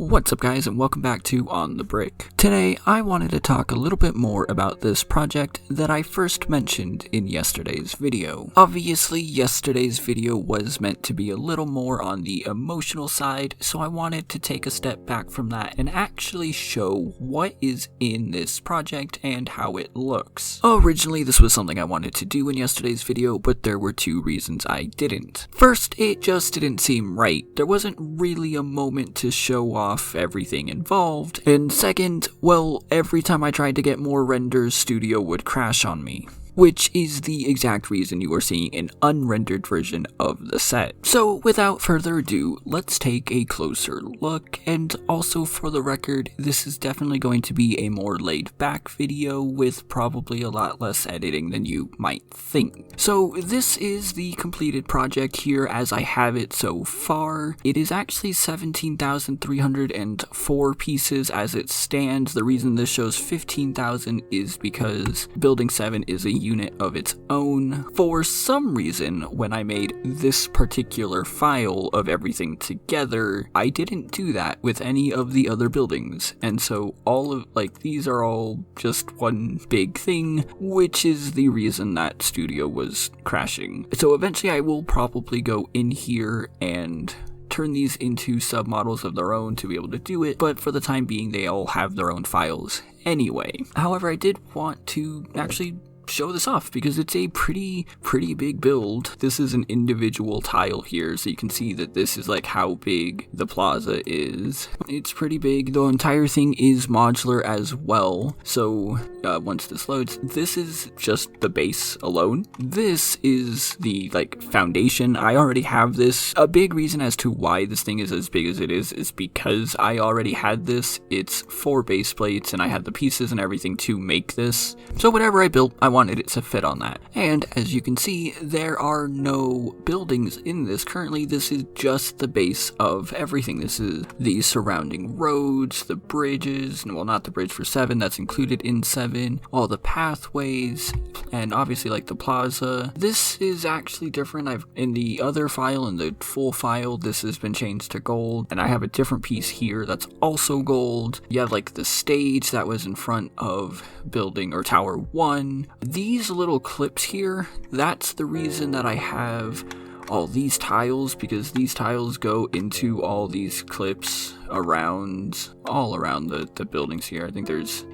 What's up guys, and welcome back to On the Brick. Today I wanted to talk a little bit more about this project that I first mentioned in yesterday's video. Obviously yesterday's video was meant to be a little more on the emotional side, so I wanted to take a step back from that and actually show what is in this project and how it looks. Originally this was something I wanted to do in yesterday's video, but there were two reasons I didn't. First, it just didn't seem right. There wasn't really a moment to show off everything involved, and second, well, every time I tried to get more renders, Studio would crash on me. Which is the exact reason you are seeing an unrendered version of the set. So without further ado, let's take a closer look, and also for the record, this is definitely going to be a more laid back video with probably a lot less editing than you might think. So this is the completed project here as I have it so far. It is actually 17,304 pieces as it stands. The reason this shows 15,000 is because Building 7 is a unit of its own. For some reason, when I made this particular file of everything together, I didn't do that with any of the other buildings, and so all of, these are all just one big thing, which is the reason that Studio was crashing. So eventually I will probably go in here and turn these into submodels of their own to be able to do it, but for the time being they all have their own files anyway. However, I did want to actually show this off because it's a pretty big build. This is an individual tile here, so you can see that this is like how big the plaza is. It's pretty big. The entire thing is modular as well, so once this loads, this is just the base alone. This is the foundation. I already have this. A big reason as to why this thing is as big as it is because I already had this. It's 4 base plates and I had the pieces and everything to make this, so whatever I built, I wanted it to fit on that. And as you can see, there are no buildings in this currently. This is just the base of everything. This is the surrounding roads, the bridges, well, not the bridge for 7, that's included in 7, all the pathways, and obviously the plaza. This is actually different. In the other file, in the full file, this has been changed to gold, and I have a different piece here that's also gold. You have the stage that was in front of building or tower 1. These little clips here, that's the reason that I have all these tiles, because these tiles go into all these clips all around the buildings here. I think there's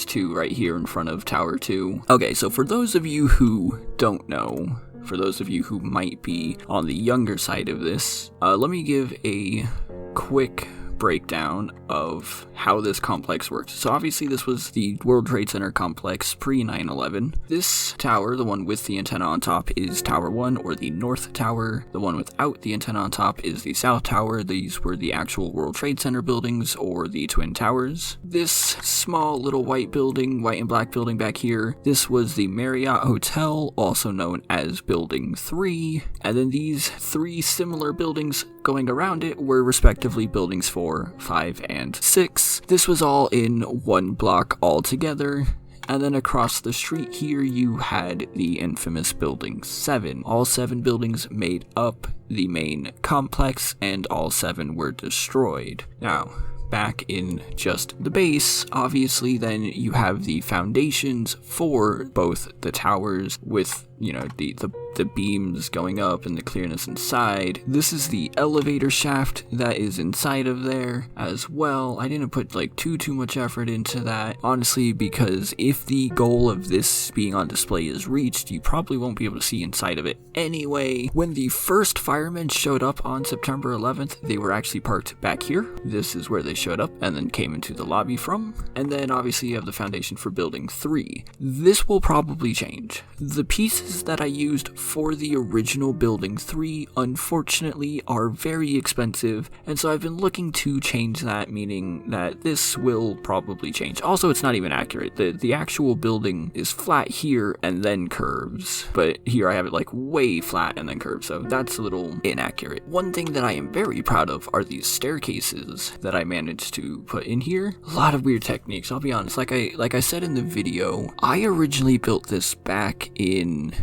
2 right here in front of tower 2. Okay, so for those of you who don't know, for those of you who might be on the younger side of this, let me give a quick breakdown of how this complex works. So obviously this was the World Trade Center complex pre 9/11. This tower, the one with the antenna on top, is Tower 1, or the North Tower. The one without the antenna on top is the South Tower. These were the actual World Trade Center buildings, or the Twin Towers. This small little white and black building back here, this was the Marriott Hotel, also known as Building 3. And then these 3 similar buildings going around it were respectively buildings 4, 5, and 6. This was all in one block all together. And then across the street here you had the infamous Building 7. All 7 buildings made up the main complex, and all 7 were destroyed. Now, back in just the base, obviously then you have the foundations for both the towers with, the beams going up and the clearness inside. This is the elevator shaft that is inside of there as well. I didn't put too much effort into that, honestly, because if the goal of this being on display is reached, you probably won't be able to see inside of it anyway. When the first firemen showed up on September 11th, they were actually parked back here. This is where they showed up and then came into the lobby from. And then obviously you have the foundation for Building 3. This will probably change. The pieces that I used for the original Building 3, unfortunately, are very expensive, and so I've been looking to change that, meaning that this will probably change. Also, it's not even accurate. The actual building is flat here and then curves, but here I have it way flat and then curves, so that's a little inaccurate. One thing that I am very proud of are these staircases that I managed to put in here. A lot of weird techniques, I'll be honest. Like I said in the video, I originally built this back in,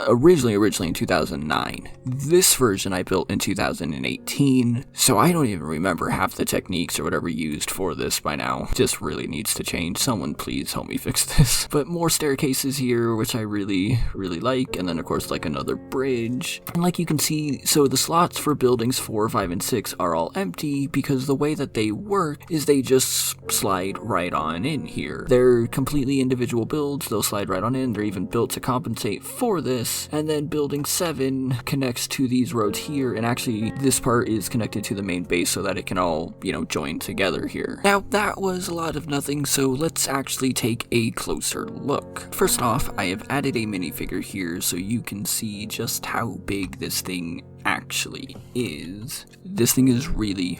originally actually originally in 2009. This version I built in 2018, so I don't even remember half the techniques or whatever used for this by now. Just really needs to change. Someone please help me fix this. But more staircases here, which I really like, and then of course like another bridge. And like you can see, so the slots for buildings 4, 5, and 6 are all empty because the way that they work is they just slide right on in here. They're completely individual builds, they'll slide right on in, they're even built to compensate for this. And then building 7 connects to these roads here, and actually this part is connected to the main base so that it can all, join together here. Now that was a lot of nothing, so let's actually take a closer look. First off, I have added a minifigure here so you can see just how big this thing actually is. This thing is really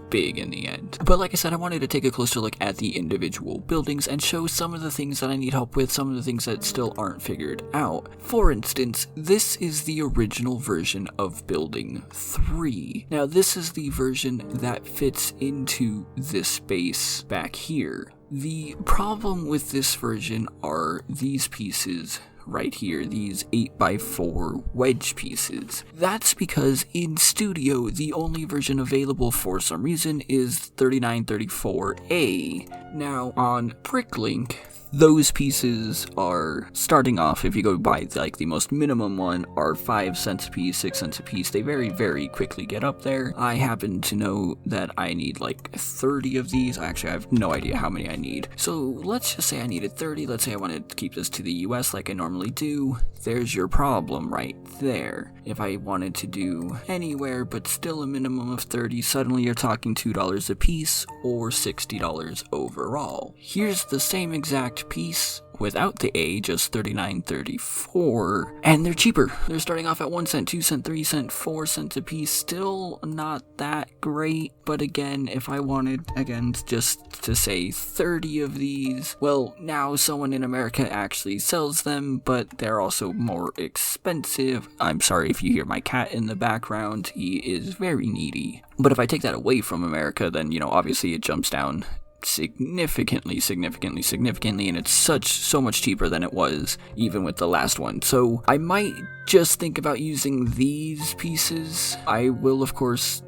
big in the end. But like I said, I wanted to take a closer look at the individual buildings and show some of the things that I need help with, some of the things that still aren't figured out. For instance, this is the original version of building 3. Now this is the version that fits into this space back here. The problem with this version are these pieces right here, these 8x4 wedge pieces. That's because in Studio, the only version available for some reason is 3934A. Now on Bricklink, those pieces are starting off, if you go by like the most minimum one, are 5 cents a piece, 6 cents a piece. They very quickly get up there. I happen to know that I need like 30 of these. Actually, I have no idea how many I need. So let's just say I needed 30. Let's say I wanted to keep this to the US like I normally do. There's your problem right there. If I wanted to do anywhere but still a minimum of 30, suddenly you're talking $2 a piece or $60 overall. Here's the same exact piece without the A, just $39.34, and they're cheaper. They're starting off at 1 cent, 2 cent, 3 cent, 4 cents a piece. Still not that great, but again, if I wanted, again, just to say 30 of these, well, now someone in America actually sells them, but they're also more expensive. I'm sorry if you hear my cat in the background, he is very needy. But if I take that away from America, then, obviously it jumps down significantly, and it's so much cheaper than it was even with the last one. So I might just think about using these pieces. I will, of course,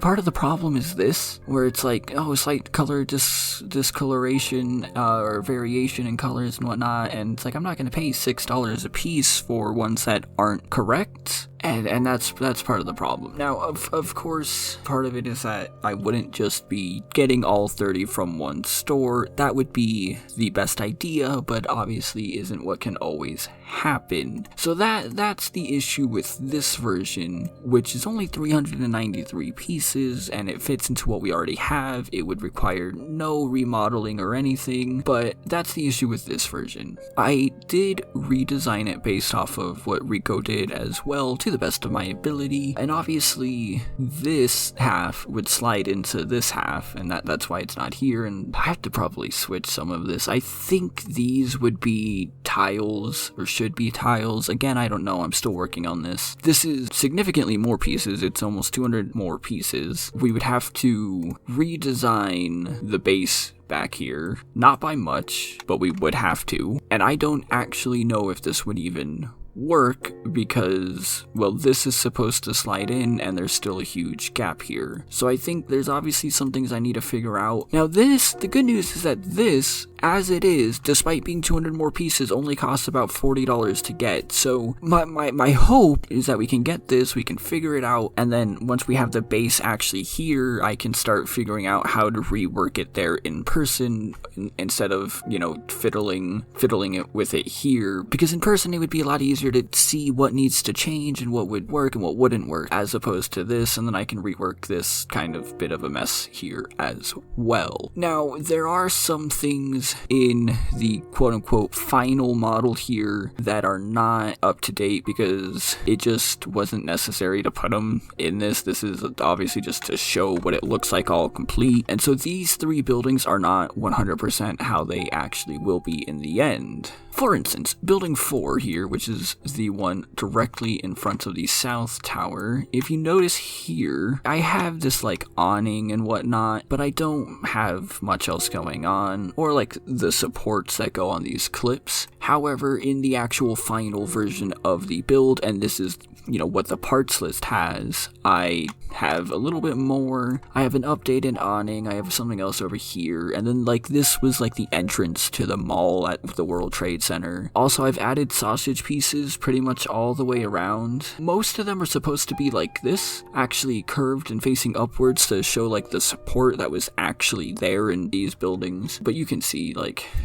part of the problem is this, where it's like, slight color discoloration or variation in colors and whatnot, and it's like I'm not going to pay $6 a piece for ones that aren't correct. And that's part of the problem. Now, of course, part of it is that I wouldn't just be getting all 30 from one store. That would be the best idea, but obviously isn't what can always happen. So that's the issue with this version, which is only 393 pieces, and it fits into what we already have. It would require no remodeling or anything, but that's the issue with this version. I did redesign it based off of what Rico did as well, to the best of my ability, and obviously this half would slide into this half, and that's why it's not here, and I have to probably switch some of this. I think these would be tiles, or should be tiles. Again, I don't know, I'm still working on this. This is significantly more pieces, it's almost 200 more pieces. We would have to redesign the base back here, not by much, but we would have to, and I don't actually know if this would even work because, well, this is supposed to slide in and there's still a huge gap here. So I think there's obviously some things I need to figure out. Now the good news is that this, as it is, despite being 200 more pieces, only costs about $40 to get. So my hope is that we can get this, we can figure it out, and then once we have the base actually here, I can start figuring out how to rework it there in person instead of, fiddling it with it here, because in person it would be a lot easier to see what needs to change and what would work and what wouldn't work, as opposed to this, and then I can rework this kind of bit of a mess here as well. Now, there are some things in the quote-unquote final model here that are not up to date because it just wasn't necessary to put them in this. This is obviously just to show what it looks like all complete, and so these 3 buildings are not 100% how they actually will be in the end. For instance, building 4 here, which is the one directly in front of the south tower, if you notice here, I have this like awning and whatnot, but I don't have much else going on, or like the supports that go on these clips. However, in the actual final version of the build, and this is, what the parts list has, I have a little bit more. I have an updated awning, I have something else over here, and then this was the entrance to the mall at the World Trade Center. Also, I've added sausage pieces pretty much all the way around. Most of them are supposed to be like this, actually curved and facing upwards to show the support that was actually there in these buildings. But you can see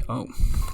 oh,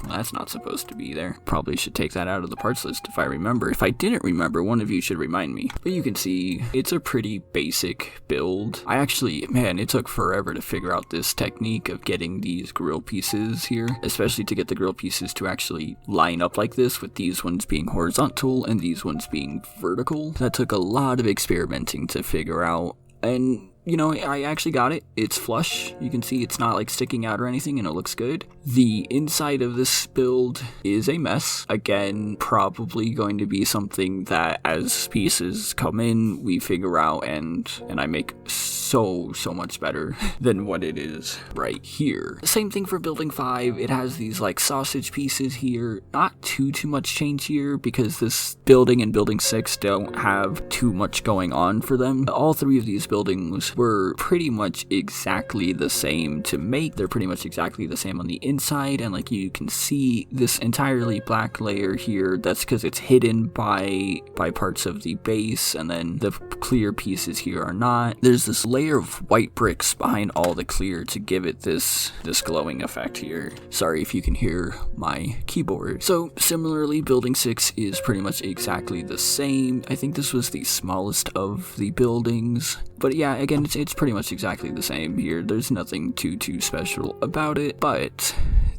that's not supposed to be there. Probably should take that out of the parts list if I remember. If I didn't remember, one of you should remind me. But you can see it's a pretty basic build. It took forever to figure out this technique of getting these grill pieces here, especially to get the grill pieces to actually line up like this, with these ones being horizontal and these ones being vertical. That took a lot of experimenting to figure out, and I actually got it. It's flush. You can see it's not sticking out or anything, and it looks good. The inside of this build is a mess. Again, probably going to be something that as pieces come in, we figure out and I make so much better than what it is right here. Same thing for building 5. It has these sausage pieces here. Not too much change here because this building and building 6 don't have too much going on for them. All 3 of these buildings were pretty much exactly the same to make. They're pretty much exactly the same on the inside, and you can see this entirely black layer here, that's because it's hidden by parts of the base, and then the clear pieces here are not. There's this layer of white bricks behind all the clear to give it this glowing effect here. Sorry if you can hear my keyboard. So similarly, building 6 is pretty much exactly the same. I think this was the smallest of the buildings, but yeah, again, it's pretty much exactly the same here. There's nothing too special about it, but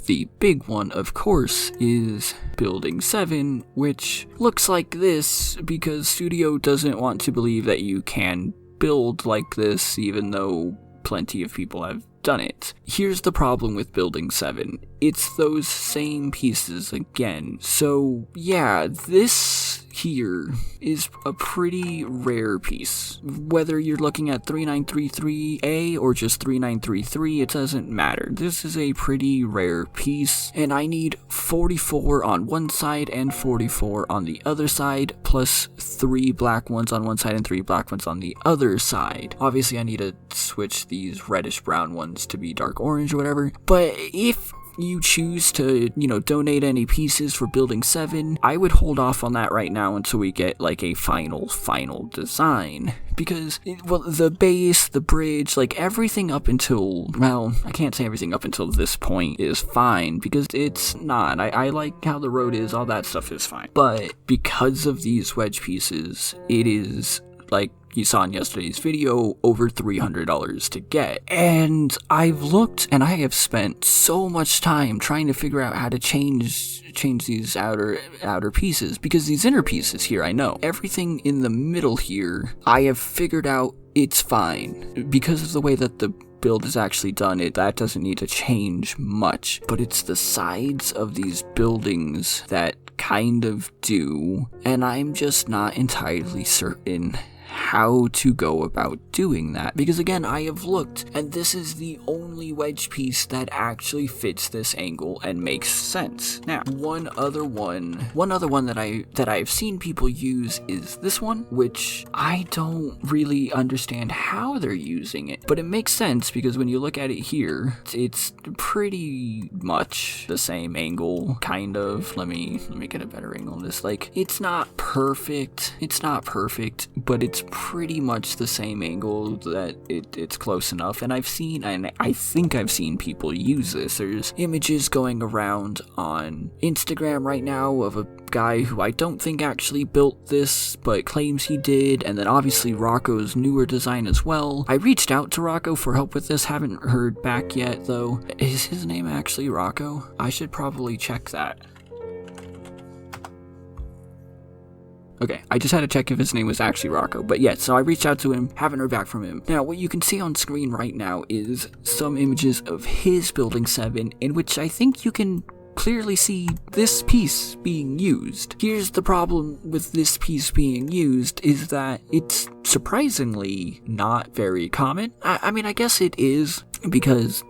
the big one, of course, is building 7, which looks like this because Studio doesn't want to believe that you can build like this, even though plenty of people have done it. Here's the problem with building 7. It's those same pieces again. So yeah, this here is a pretty rare piece. Whether you're looking at 3933A or just 3933, it doesn't matter. This is a pretty rare piece, and I need 44 on one side and 44 on the other side, plus 3 black ones on one side and 3 black ones on the other side. Obviously, I need to switch these reddish brown ones to be dark orange or whatever, but if you choose to, donate any pieces for building 7, I would hold off on that right now until we get a final design. Because, the base, the bridge, everything up until, I can't say everything up until this point is fine, because it's not. I like how the road is, all that stuff is fine. But because of these wedge pieces, it is, you saw in yesterday's video, over $300 to get. And I've looked and I have spent so much time trying to figure out how to change these outer pieces, because these inner pieces here, I know. Everything in the middle here, I have figured out it's fine. Because of the way that the build is actually done, that doesn't need to change much. But it's the sides of these buildings that kind of do, and I'm just not entirely certain how to go about doing that, because again, I have looked and this is the only wedge piece that actually fits this angle and makes sense. Now, one other one that I've seen people use is this one, which I don't really understand how they're using it, but it makes sense because when you look at it here, it's pretty much the same angle, kind of. Let me get a better angle on this. It's not perfect, but it's pretty much the same angle that it's close enough. And I think I've seen people use this. There's images going around on Instagram right now of a guy who I don't think actually built this, but claims he did, and then obviously Rocco's newer design as well. I reached out to Rocco for help with this, haven't heard back yet though. Is his name actually Rocco? I should probably check that. Okay, I just had to check if his name was actually Rocco, but yeah, so I reached out to him, haven't heard back from him. Now, what you can see on screen right now is some images of his Building 7, in which I think you can clearly see this piece being used. Here's the problem with this piece being used, is that it's surprisingly not very common. I mean, I guess it is, because,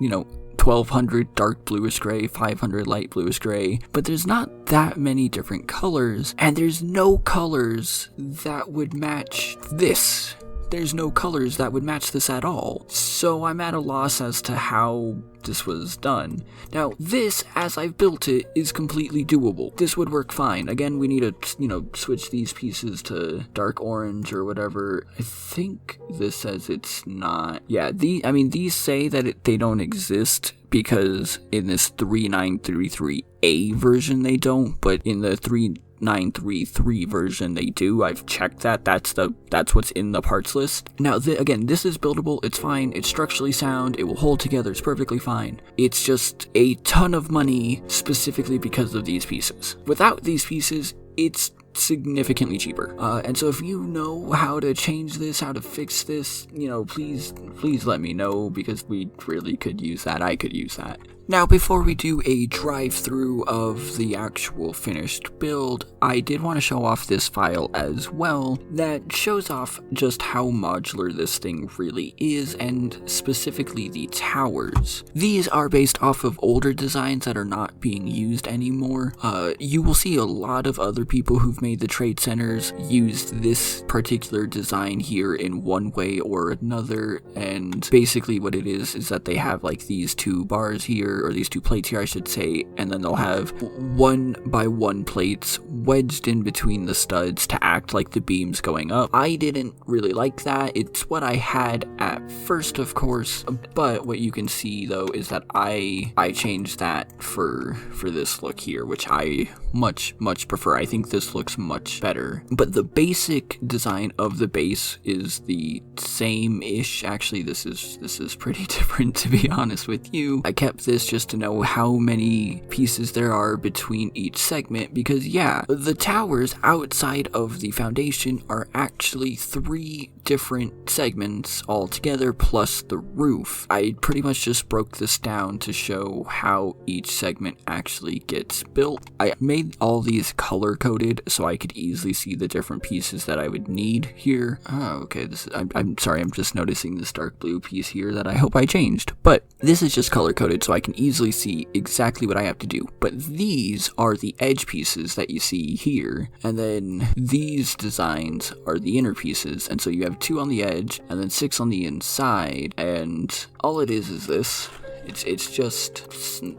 1200 dark bluish gray, 500 light bluish gray, but there's not that many different colors, and there's no colors that would match this. There's no colors that would match this at all. So I'm at a loss as to how this was done. Now, this, as I've built it, is completely doable. This would work fine. Again, we need to, switch these pieces to dark orange or whatever. I think this says it's not. Yeah, these say that they don't exist because in this 3933A version they don't, but in the 3933 version they do. I've checked that. That's what's in the parts list. Now, again, this is buildable. It's fine. It's structurally sound. It will hold together. It's perfectly fine. It's just a ton of money specifically because of these pieces. Without these pieces, it's significantly cheaper. And so if you know how to change this, how to fix this, please let me know, because we really could use that. I could use that. Now, before we do a drive-through of the actual finished build, I did want to show off this file as well that shows off just how modular this thing really is, and specifically the towers. These are based off of older designs that are not being used anymore. You will see a lot of other people who've made the trade centers used this particular design here in one way or another, and basically what it is that they have like these two bars here, or these two plates here I should say, and then they'll have 1 by 1 plates wedged in between the studs to act like the beams going up. I didn't really like that. It's what I had at first, of course, but what you can see though is that I changed that for this look here, which I much prefer. I think this looks much better. But the basic design of the base is the same-ish. Actually, this is pretty different, to be honest with you. I kept this just to know how many pieces there are between each segment, because yeah, the towers outside of the foundation are actually 3 different segments altogether, plus the roof. I pretty much just broke this down to show how each segment actually gets built. I made all these color-coded so I could easily see the different pieces that I would need here. Oh, okay, I'm sorry, I'm just noticing this dark blue piece here that I hope I changed, but this is just color-coded so I can easily see exactly what I have to do. But these are the edge pieces that you see here, and then these designs are the inner pieces, and so you have 2 on the edge and then 6 on the inside, and all it is this. It's just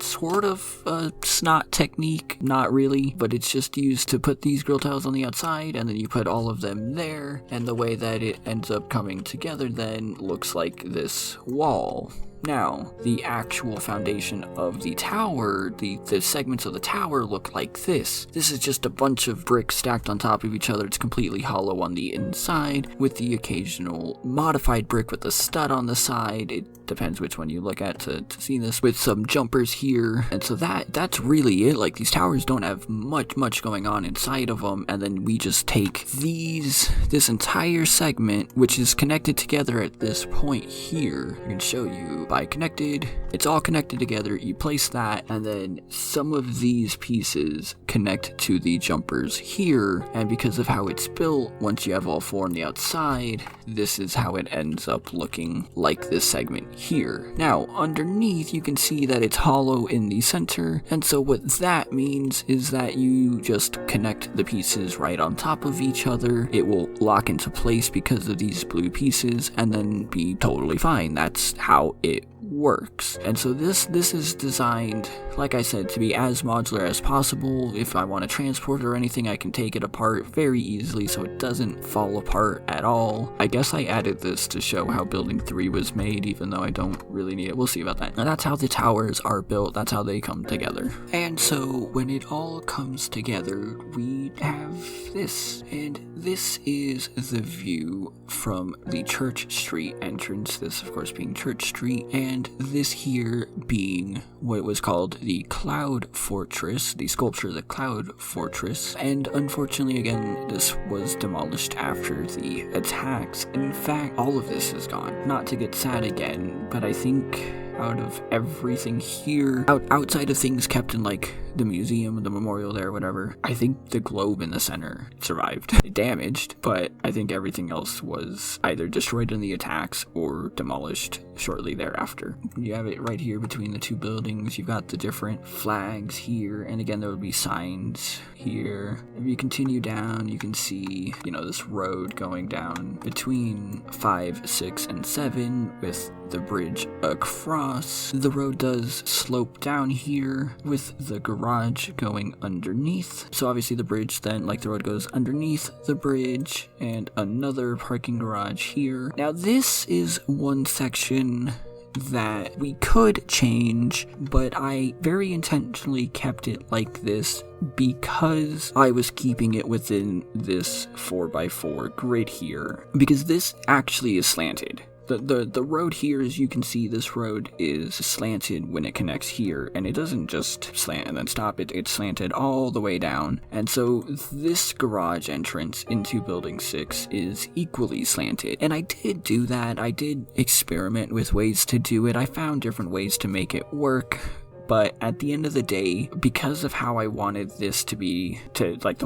sort of a snot technique, not really, but it's just used to put these grill tiles on the outside, and then you put all of them there, and the way that it ends up coming together then looks like this wall. Now, the actual foundation of the tower, the segments of the tower look like this. This is just a bunch of bricks stacked on top of each other. It's completely hollow on the inside, with the occasional modified brick with a stud on the side. It depends which one you look at to see this, with some jumpers here. And so that's really it. Like, these towers don't have much going on inside of them, and then we just take this entire segment, which is connected together at this point here. I can show you by connected. It's all connected together. You place that, and then some of these pieces connect to the jumpers here, and because of how it's built, once you have all 4 on the outside, this is how it ends up looking like this segment here. Now, underneath, you can see that it's hollow in the center, and so what that means is that you just connect the pieces right on top of each other. It will lock into place because of these blue pieces, and then be totally fine. That's how it works. And so this is designed, like I said, to be as modular as possible. If I want to transport it or anything, I can take it apart very easily so it doesn't fall apart at all. I guess I added this to show how building 3 was made, even though I don't really need it. We'll see about that. And that's how the towers are built. That's how they come together. And so when it all comes together, we have this. And this is the view from the Church Street entrance. This, of course, being Church Street, and this here being what was called the Cloud Fortress, the sculpture of the Cloud Fortress. And unfortunately, again, this was demolished after the attacks. In fact, all of this is gone. Not to get sad again, but I think out of everything here. Outside of things kept in like the museum, the memorial there, whatever. I think the globe in the center survived. Damaged, but I think everything else was either destroyed in the attacks or demolished shortly thereafter. You have it right here between the two buildings. You've got the different flags here, and again there would be signs here. If you continue down, you can see, this road going down between 5, 6, and 7 with the bridge across. The road does slope down here with the garage going underneath. So obviously the bridge then, like the road goes underneath the bridge, and another parking garage here. Now this is one section that we could change, but I very intentionally kept it like this because I was keeping it within this 4x4 grid here, because this actually is slanted. The road here, as you can see, this road is slanted when it connects here, and it doesn't just slant and then stop, it's slanted all the way down. And so this garage entrance into Building 6 is equally slanted. And I did do that, I did experiment with ways to do it, I found different ways to make it work. But at the end of the day, because of how I wanted this the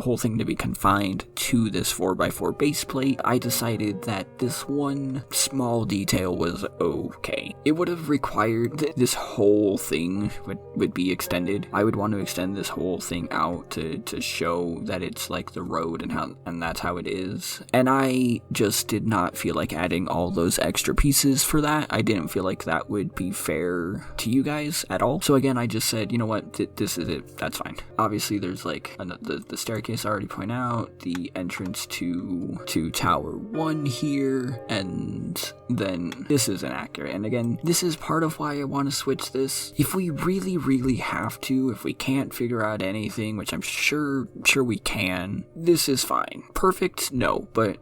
whole thing to be confined to this 4x4 base plate, I decided that this one small detail was okay. It would have required this whole thing would be extended. I would want to extend this whole thing out to show that it's like the road and that's how it is. And I just did not feel like adding all those extra pieces for that. I didn't feel like that would be fair to you guys at all. So again, I just said, you know what, this is it, that's fine. Obviously there's like the staircase I already point out, the entrance to Tower 1 here, and then this is inaccurate. And again, this is part of why I want to switch this. If we really have to, if we can't figure out anything, which I'm sure we can, this is fine. Perfect? No, but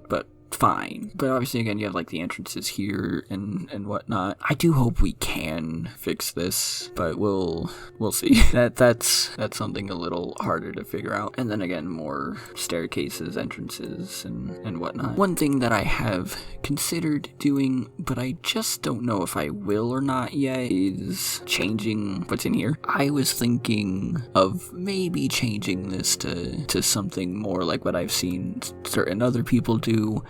fine. But obviously again, you have like the entrances here and whatnot. I do hope we can fix this, but we'll see. That's something a little harder to figure out. And then again, more staircases, entrances, and whatnot. One thing that I have considered doing, but I just don't know if I will or not yet, is changing what's in here. I was thinking of maybe changing this to something more like what I've seen certain other people do.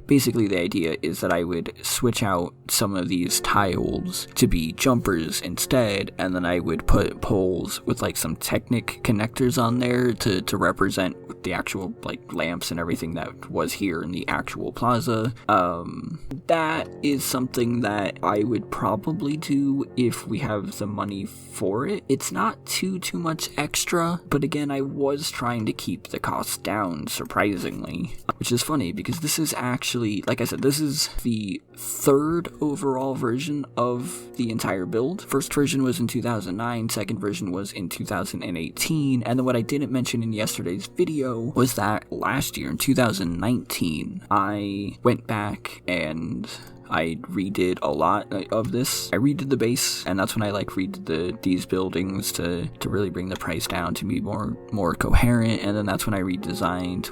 Basically the idea is that I would switch out some of these tiles to be jumpers instead, and then I would put poles with like some Technic connectors on there to represent the actual like lamps and everything that was here in the actual plaza. That is something that I would probably do if we have the money for it. It's not too much extra, but again, I was trying to keep the cost down surprisingly, which is funny because this is actually, like I said, this is the third overall version of the entire build. First version was in 2009, second version was in 2018, and then what I didn't mention in yesterday's video was that last year in 2019, I went back and I redid a lot of this. I redid the base, and that's when I redid these buildings to really bring the price down to be more coherent, and then that's when I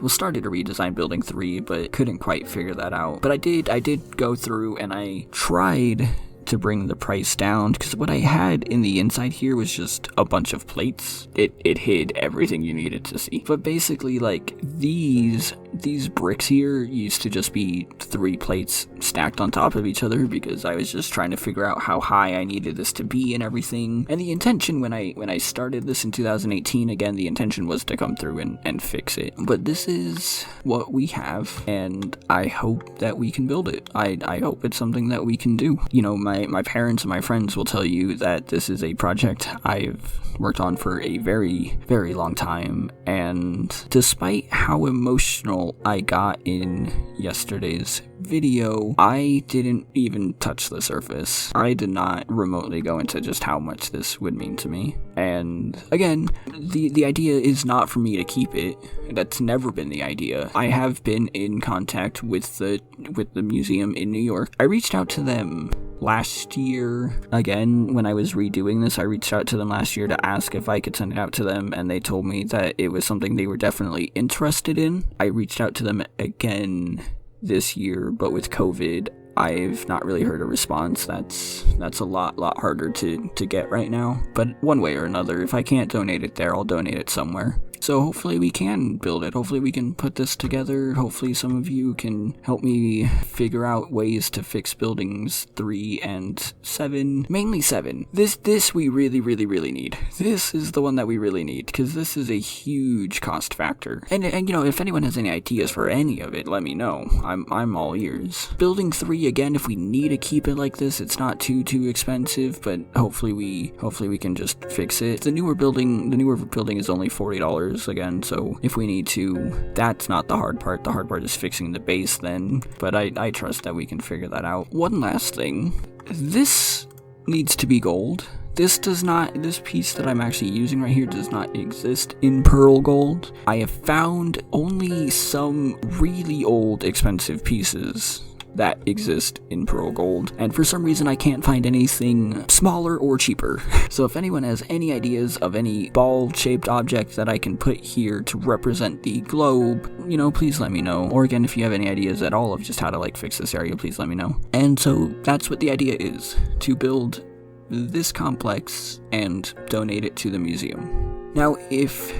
started to redesign building 3, but couldn't quite figure that out. But I did go through and I tried to bring the price down, because what I had in the inside here was just a bunch of plates. It hid everything you needed to see. But basically, like, these bricks here used to just be 3 plates stacked on top of each other, because I was just trying to figure out how high I needed this to be and everything. And the intention when I started this in 2018, again, the intention was to come through and fix it. But this is what we have, and I hope that we can build it. I hope it's something that we can do. You know, my parents and my friends will tell you that this is a project I've worked on for a very, very long time, and despite how emotional I got in yesterday's video, I didn't even touch the surface. I did not remotely go into just how much this would mean to me. And again, the idea is not for me to keep it. That's never been the idea. I have been in contact with the museum in New York. I reached out to them last year. Again, when I was redoing this, I reached out to them last year to ask if I could send it out to them, and they told me that it was something they were definitely interested in. I reached out to them again this year, but with COVID, I've not really heard a response. That's a lot harder to get right now. But one way or another, if I can't donate it there, I'll donate it somewhere. So hopefully we can build it. Hopefully we can put this together. Hopefully some of you can help me figure out ways to fix buildings 3 and 7. Mainly 7. This we really need. This is the one that we really need, because this is a huge cost factor. And you know, if anyone has any ideas for any of it, let me know. I'm all ears. Building 3, again, if we need to keep it like this, it's not too expensive, but hopefully we can just fix it. The newer building is only $40 again, so if we need to, that's not the hard part. The hard part is fixing the base then, but I trust that we can figure that out. One last thing, this needs to be gold. This piece that I'm actually using right here does not exist in pearl gold. I have found only some really old expensive pieces that exist in pearl gold, and for some reason I can't find anything smaller or cheaper. So if anyone has any ideas of any ball-shaped object that I can put here to represent the globe, you know, please let me know. Or again, if you have any ideas at all of just how to like fix this area, please let me know. And so that's what the idea is, to build this complex and donate it to the museum. Now, if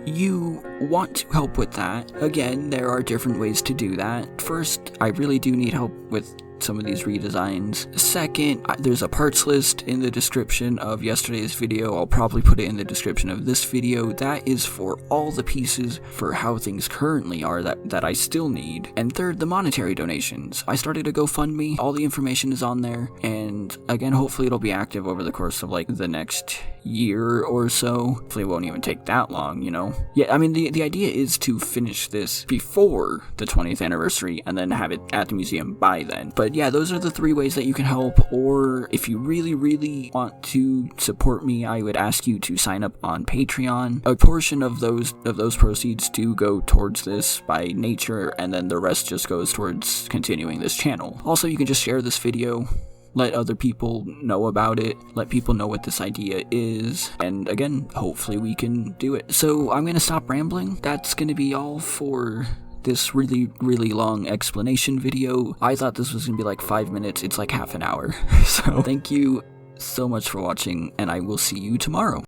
you want to help with that, again, there are different ways to do that. First, I really do need help with some of these redesigns. Second, there's a parts list in the description of yesterday's video. I'll probably put it in the description of this video. That is for all the pieces for how things currently are that I still need. And third, the monetary donations. I started a GoFundMe. All the information is on there. And again, hopefully it'll be active over the course of like the next year or so. Hopefully it won't even take that long, you know? Yeah, I mean, the idea is to finish this before the 20th anniversary and then have it at the museum by then. But yeah, those are the 3 ways that you can help. Or if you really want to support me, I would ask you to sign up on Patreon. A portion of those proceeds do go towards this by nature, and then the rest just goes towards continuing this channel. Also, you can just share this video, let other people know about it, let people know what this idea is, and again, hopefully we can do it. So I'm gonna stop rambling. That's gonna be all for this really long explanation video. I thought this was gonna be like 5 minutes, it's like half an hour. So thank you so much for watching, and I will see you tomorrow.